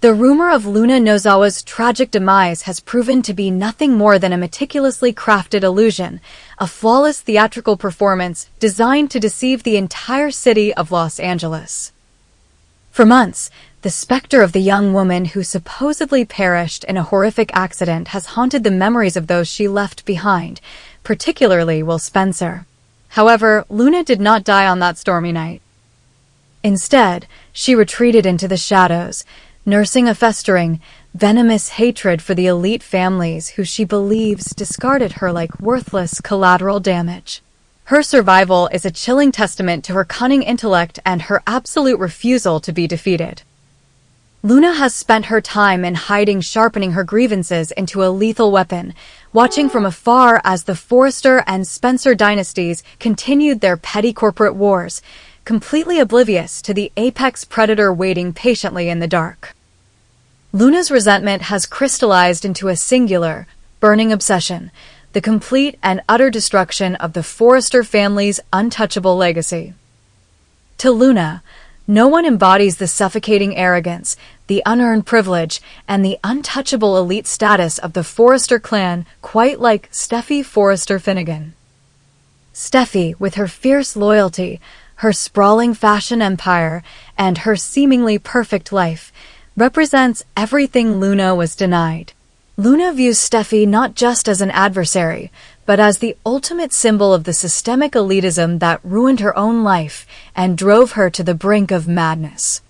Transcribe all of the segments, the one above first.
The rumor of Luna Nozawa's tragic demise has proven to be nothing more than a meticulously crafted illusion, a flawless theatrical performance designed to deceive the entire city of Los Angeles. For months, the specter of the young woman who supposedly perished in a horrific accident has haunted the memories of those she left behind, particularly Will Spencer. However, Luna did not die on that stormy night. Instead, she retreated into the shadows, nursing a festering, venomous hatred for the elite families who she believes discarded her like worthless collateral damage. Her survival is a chilling testament to her cunning intellect and her absolute refusal to be defeated. Luna has spent her time in hiding, sharpening her grievances into a lethal weapon, watching from afar as the Forrester and Spencer dynasties continued their petty corporate wars, completely oblivious to the apex predator waiting patiently in the dark. Luna's resentment has crystallized into a singular, burning obsession, the complete and utter destruction of the Forrester family's untouchable legacy. To Luna, no one embodies the suffocating arrogance, the unearned privilege, and the untouchable elite status of the Forrester clan quite like Steffy Forrester Finnegan. Steffy, with her fierce loyalty, her sprawling fashion empire, and her seemingly perfect life, represents everything Luna was denied. Luna views Steffy not just as an adversary, but as the ultimate symbol of the systemic elitism that ruined her own life and drove her to the brink of madness.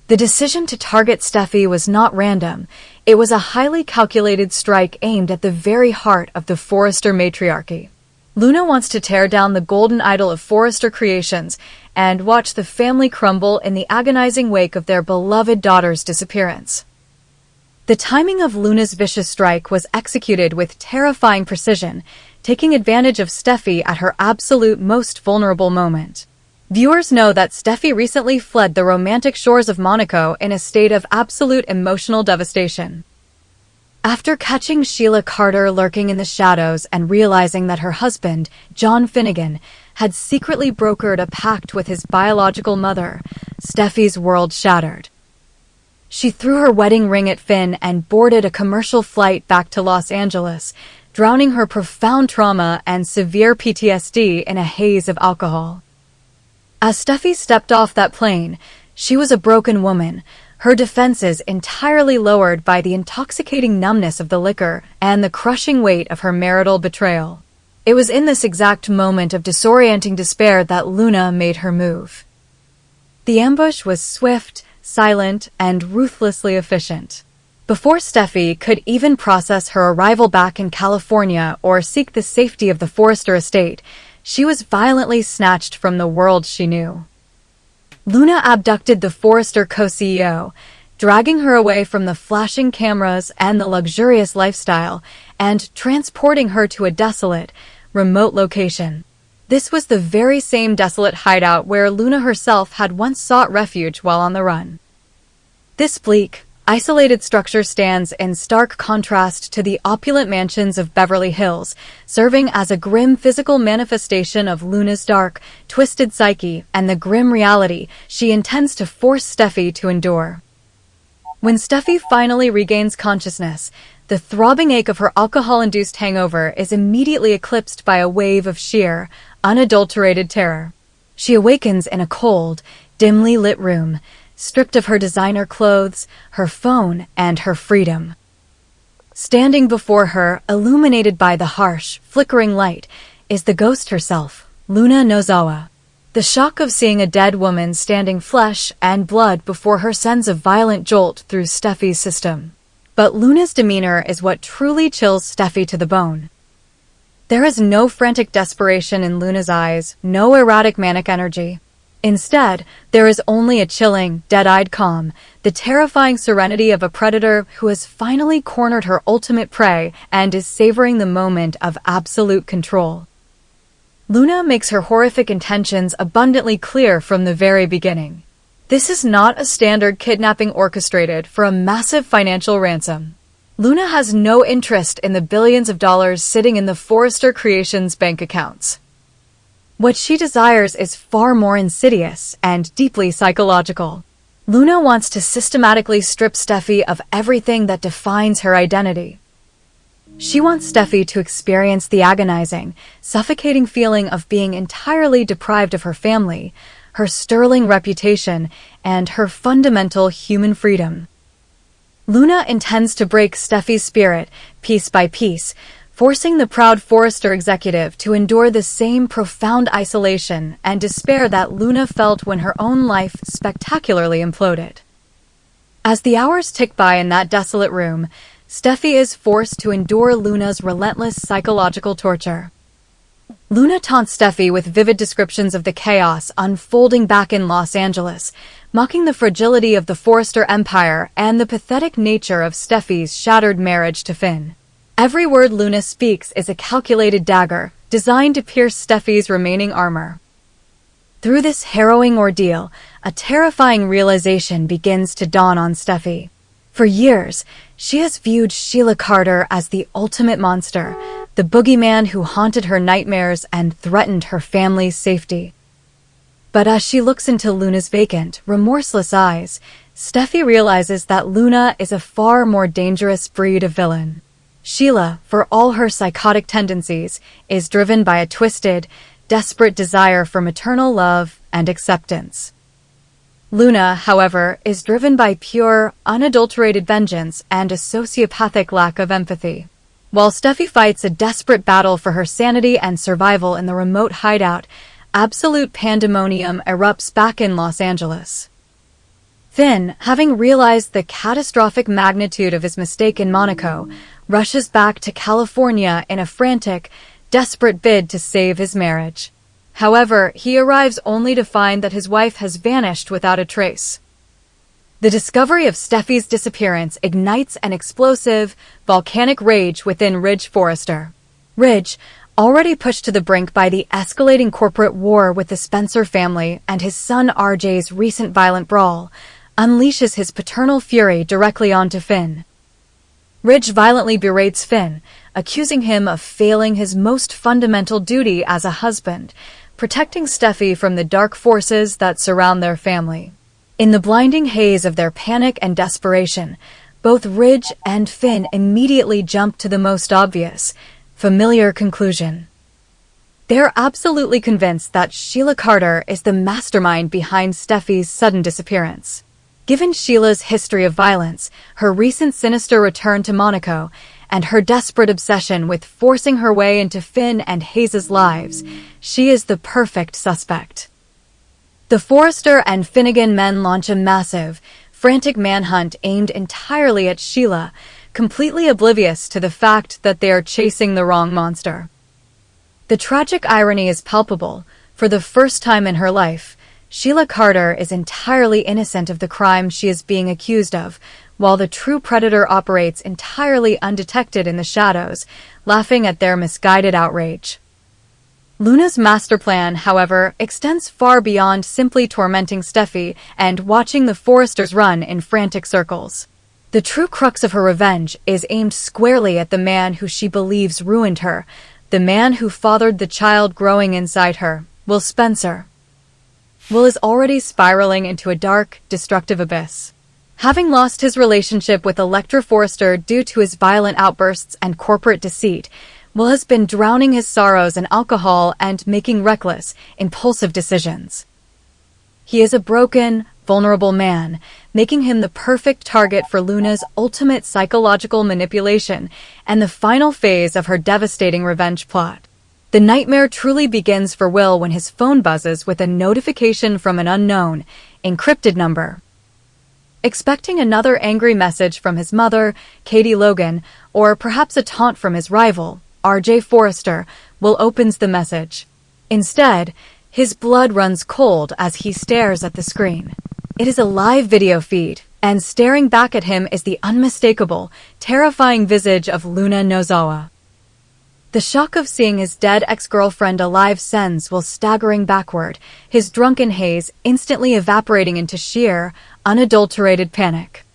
The decision to target Steffy was not random. It was a highly calculated strike aimed at the very heart of the Forrester matriarchy. Luna wants to tear down the golden idol of Forrester creations and watch the family crumble in the agonizing wake of their beloved daughter's disappearance. The timing of Luna's vicious strike was executed with terrifying precision, taking advantage of Steffy at her absolute most vulnerable moment. Viewers know that Steffy recently fled the romantic shores of Monaco in a state of absolute emotional devastation. After catching Sheila Carter lurking in the shadows and realizing that her husband, John Finnegan, had secretly brokered a pact with his biological mother, Steffy's world shattered. She threw her wedding ring at Finn and boarded a commercial flight back to Los Angeles, drowning her profound trauma and severe PTSD in a haze of alcohol. As Steffy stepped off that plane, she was a broken woman, her defenses entirely lowered by the intoxicating numbness of the liquor and the crushing weight of her marital betrayal. It was in this exact moment of disorienting despair that Luna made her move. The ambush was swift, silent, and ruthlessly efficient. Before Steffy could even process her arrival back in California or seek the safety of the Forrester estate, she was violently snatched from the world she knew. Luna abducted the Forrester co-CEO, dragging her away from the flashing cameras and the luxurious lifestyle, and transporting her to a desolate, remote location. This was the very same desolate hideout where Luna herself had once sought refuge while on the run. This bleak, isolated structure stands in stark contrast to the opulent mansions of Beverly Hills, serving as a grim physical manifestation of Luna's dark, twisted psyche and the grim reality she intends to force Steffy to endure. When Steffy finally regains consciousness, the throbbing ache of her alcohol-induced hangover is immediately eclipsed by a wave of sheer, unadulterated terror. She awakens in a cold, dimly lit room, stripped of her designer clothes, her phone, and her freedom. Standing before her, illuminated by the harsh, flickering light, is the ghost herself, Luna Nozawa. The shock of seeing a dead woman standing flesh and blood before her sends a violent jolt through Steffy's system. But Luna's demeanor is what truly chills Steffy to the bone. There is no frantic desperation in Luna's eyes, no erratic manic energy. Instead, there is only a chilling, dead-eyed calm, the terrifying serenity of a predator who has finally cornered her ultimate prey and is savoring the moment of absolute control. Luna makes her horrific intentions abundantly clear from the very beginning. This is not a standard kidnapping orchestrated for a massive financial ransom. Luna has no interest in the billions of dollars sitting in the Forrester Creations bank accounts. What she desires is far more insidious and deeply psychological. Luna wants to systematically strip Steffy of everything that defines her identity. She wants Steffy to experience the agonizing, suffocating feeling of being entirely deprived of her family, her sterling reputation, and her fundamental human freedom. Luna intends to break Steffy's spirit, piece by piece, forcing the proud Forrester executive to endure the same profound isolation and despair that Luna felt when her own life spectacularly imploded. As the hours tick by in that desolate room, Steffy is forced to endure Luna's relentless psychological torture. Luna taunts Steffy with vivid descriptions of the chaos unfolding back in Los Angeles, mocking the fragility of the Forrester empire and the pathetic nature of Steffy's shattered marriage to Finn. Every word Luna speaks is a calculated dagger, designed to pierce Steffy's remaining armor. Through this harrowing ordeal, a terrifying realization begins to dawn on Steffy. For years, she has viewed Sheila Carter as the ultimate monster, the boogeyman who haunted her nightmares and threatened her family's safety. But as she looks into Luna's vacant, remorseless eyes, Steffy realizes that Luna is a far more dangerous breed of villain. Sheila, for all her psychotic tendencies, is driven by a twisted, desperate desire for maternal love and acceptance. Luna, however, is driven by pure, unadulterated vengeance and a sociopathic lack of empathy. While Steffy fights a desperate battle for her sanity and survival in the remote hideout, absolute pandemonium erupts back in Los Angeles. Finn, having realized the catastrophic magnitude of his mistake in Monaco, rushes back to California in a frantic, desperate bid to save his marriage. However, he arrives only to find that his wife has vanished without a trace. The discovery of Steffy's disappearance ignites an explosive, volcanic rage within Ridge Forrester. Ridge, already pushed to the brink by the escalating corporate war with the Spencer family and his son RJ's recent violent brawl, unleashes his paternal fury directly onto Finn. Ridge violently berates Finn, accusing him of failing his most fundamental duty as a husband, protecting Steffy from the dark forces that surround their family. In the blinding haze of their panic and desperation, both Ridge and Finn immediately jump to the most obvious, familiar conclusion. They're absolutely convinced that Sheila Carter is the mastermind behind Steffy's sudden disappearance. Given Sheila's history of violence, her recent sinister return to Monaco, and her desperate obsession with forcing her way into Finn and Hayes' lives, she is the perfect suspect. The Forrester and Finnegan men launch a massive, frantic manhunt aimed entirely at Sheila, completely oblivious to the fact that they are chasing the wrong monster. The tragic irony is palpable. For the first time in her life, Sheila Carter is entirely innocent of the crime she is being accused of, while the true predator operates entirely undetected in the shadows, laughing at their misguided outrage. Luna's master plan, however, extends far beyond simply tormenting Steffy and watching the Forresters run in frantic circles. The true crux of her revenge is aimed squarely at the man who she believes ruined her, the man who fathered the child growing inside her, Will Spencer. Will is already spiraling into a dark, destructive abyss. Having lost his relationship with Electra Forrester due to his violent outbursts and corporate deceit, Will has been drowning his sorrows in alcohol and making reckless, impulsive decisions. He is a broken, vulnerable man, making him the perfect target for Luna's ultimate psychological manipulation and the final phase of her devastating revenge plot. The nightmare truly begins for Will when his phone buzzes with a notification from an unknown, encrypted number. Expecting another angry message from his mother, Katie Logan, or perhaps a taunt from his rival, RJ Forrester, Will opens the message. Instead, his blood runs cold as he stares at the screen. It is a live video feed, and staring back at him is the unmistakable, terrifying visage of Luna Nozawa. The shock of seeing his dead ex-girlfriend alive sends Will staggering backward, his drunken haze instantly evaporating into sheer, unadulterated panic.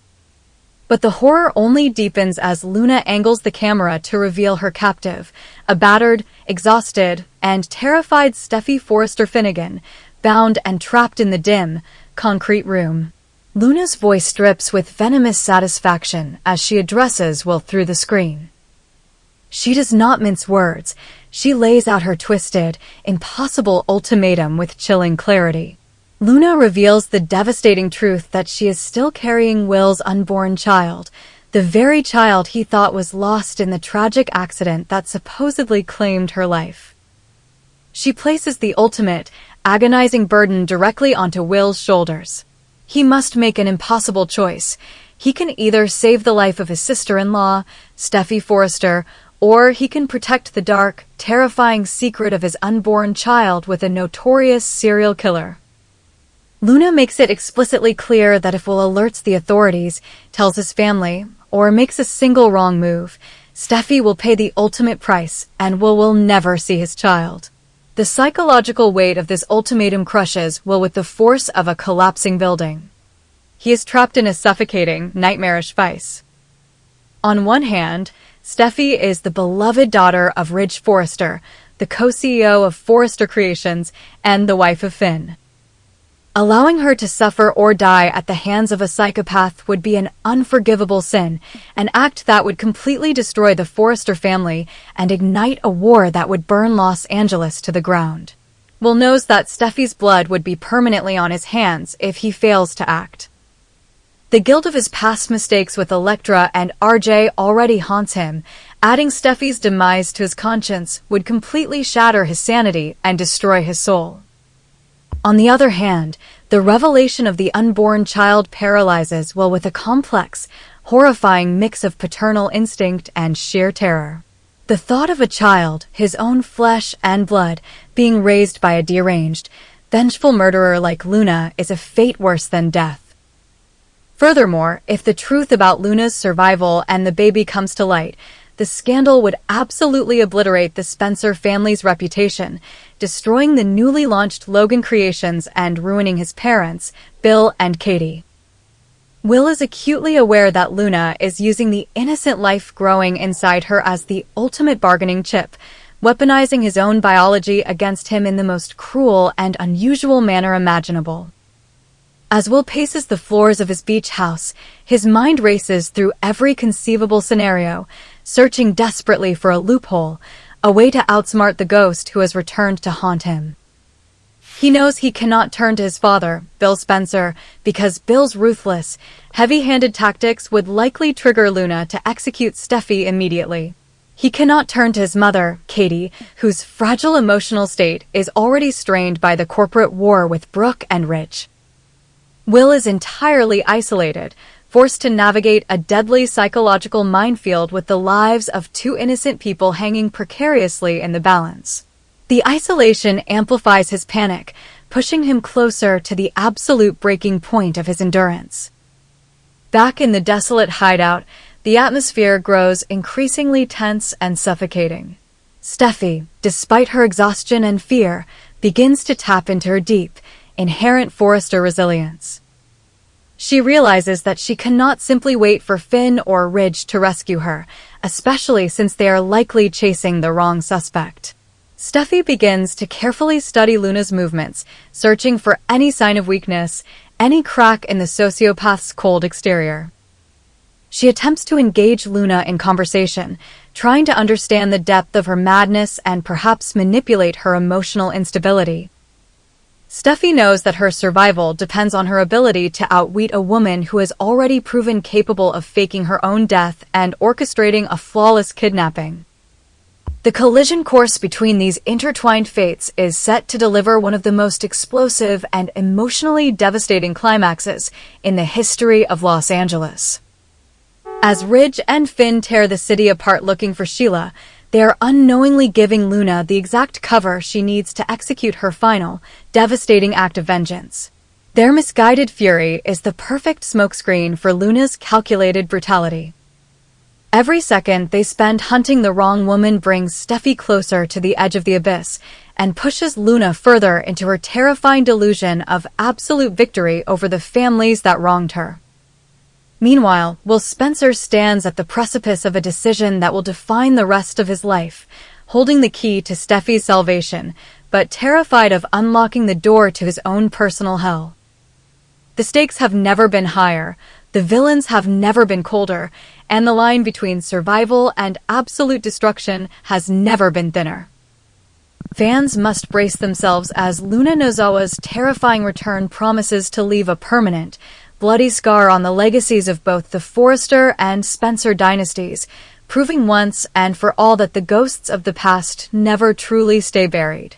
But the horror only deepens as Luna angles the camera to reveal her captive, a battered, exhausted, and terrified Steffy Forrester Finnegan, bound and trapped in the dim, concrete room. Luna's voice drips with venomous satisfaction as she addresses Will through the screen. She does not mince words. She lays out her twisted, impossible ultimatum with chilling clarity. Luna reveals the devastating truth that she is still carrying Will's unborn child, the very child he thought was lost in the tragic accident that supposedly claimed her life. She places the ultimate, agonizing burden directly onto Will's shoulders. He must make an impossible choice. He can either save the life of his sister-in-law, Steffy Forrester, or he can protect the dark, terrifying secret of his unborn child with a notorious serial killer. Luna makes it explicitly clear that if Will alerts the authorities, tells his family, or makes a single wrong move, Steffy will pay the ultimate price and Will never see his child. The psychological weight of this ultimatum crushes Will with the force of a collapsing building. He is trapped in a suffocating, nightmarish vice. On one hand, Steffy is the beloved daughter of Ridge Forrester, the co-CEO of Forrester Creations and the wife of Finn. Allowing her to suffer or die at the hands of a psychopath would be an unforgivable sin, an act that would completely destroy the Forrester family and ignite a war that would burn Los Angeles to the ground. Will knows that Steffy's blood would be permanently on his hands if he fails to act. The guilt of his past mistakes with Elektra and RJ already haunts him. Adding Steffy's demise to his conscience would completely shatter his sanity and destroy his soul. On the other hand, the revelation of the unborn child paralyzes Will with a complex, horrifying mix of paternal instinct and sheer terror. The thought of a child, his own flesh and blood, being raised by a deranged, vengeful murderer like Luna is a fate worse than death. Furthermore, if the truth about Luna's survival and the baby comes to light, the scandal would absolutely obliterate the Spencer family's reputation, destroying the newly launched Logan Creations and ruining his parents, Bill and Katie. Will is acutely aware that Luna is using the innocent life growing inside her as the ultimate bargaining chip, weaponizing his own biology against him in the most cruel and unusual manner imaginable. As Will paces the floors of his beach house, his mind races through every conceivable scenario, searching desperately for a loophole, a way to outsmart the ghost who has returned to haunt him. He knows he cannot turn to his father, Bill Spencer, because Bill's ruthless, heavy-handed tactics would likely trigger Luna to execute Steffy immediately. He cannot turn to his mother, Katie, whose fragile emotional state is already strained by the corporate war with Brooke and Rich. Will is entirely isolated, forced to navigate a deadly psychological minefield with the lives of two innocent people hanging precariously in the balance. The isolation amplifies his panic, pushing him closer to the absolute breaking point of his endurance. Back in the desolate hideout, the atmosphere grows increasingly tense and suffocating. Steffy, despite her exhaustion and fear, begins to tap into her deep, inherent Forrester resilience. She realizes that she cannot simply wait for Finn or Ridge to rescue her, especially since they are likely chasing the wrong suspect. Steffy begins to carefully study Luna's movements, searching for any sign of weakness, any crack in the sociopath's cold exterior. She attempts to engage Luna in conversation, trying to understand the depth of her madness and perhaps manipulate her emotional instability. Steffy knows that her survival depends on her ability to outwit a woman who has already proven capable of faking her own death and orchestrating a flawless kidnapping. The collision course between these intertwined fates is set to deliver one of the most explosive and emotionally devastating climaxes in the history of Los Angeles. As Ridge and Finn tear the city apart looking for Sheila, they are unknowingly giving Luna the exact cover she needs to execute her final, devastating act of vengeance. Their misguided fury is the perfect smokescreen for Luna's calculated brutality. Every second they spend hunting the wrong woman brings Steffy closer to the edge of the abyss and pushes Luna further into her terrifying delusion of absolute victory over the families that wronged her. Meanwhile, Will Spencer stands at the precipice of a decision that will define the rest of his life, holding the key to Steffy's salvation, but terrified of unlocking the door to his own personal hell. The stakes have never been higher, the villains have never been colder, and the line between survival and absolute destruction has never been thinner. Fans must brace themselves as Luna Nozawa's terrifying return promises to leave a permanent, bloody scar on the legacies of both the Forrester and Spencer dynasties, proving once and for all that the ghosts of the past never truly stay buried.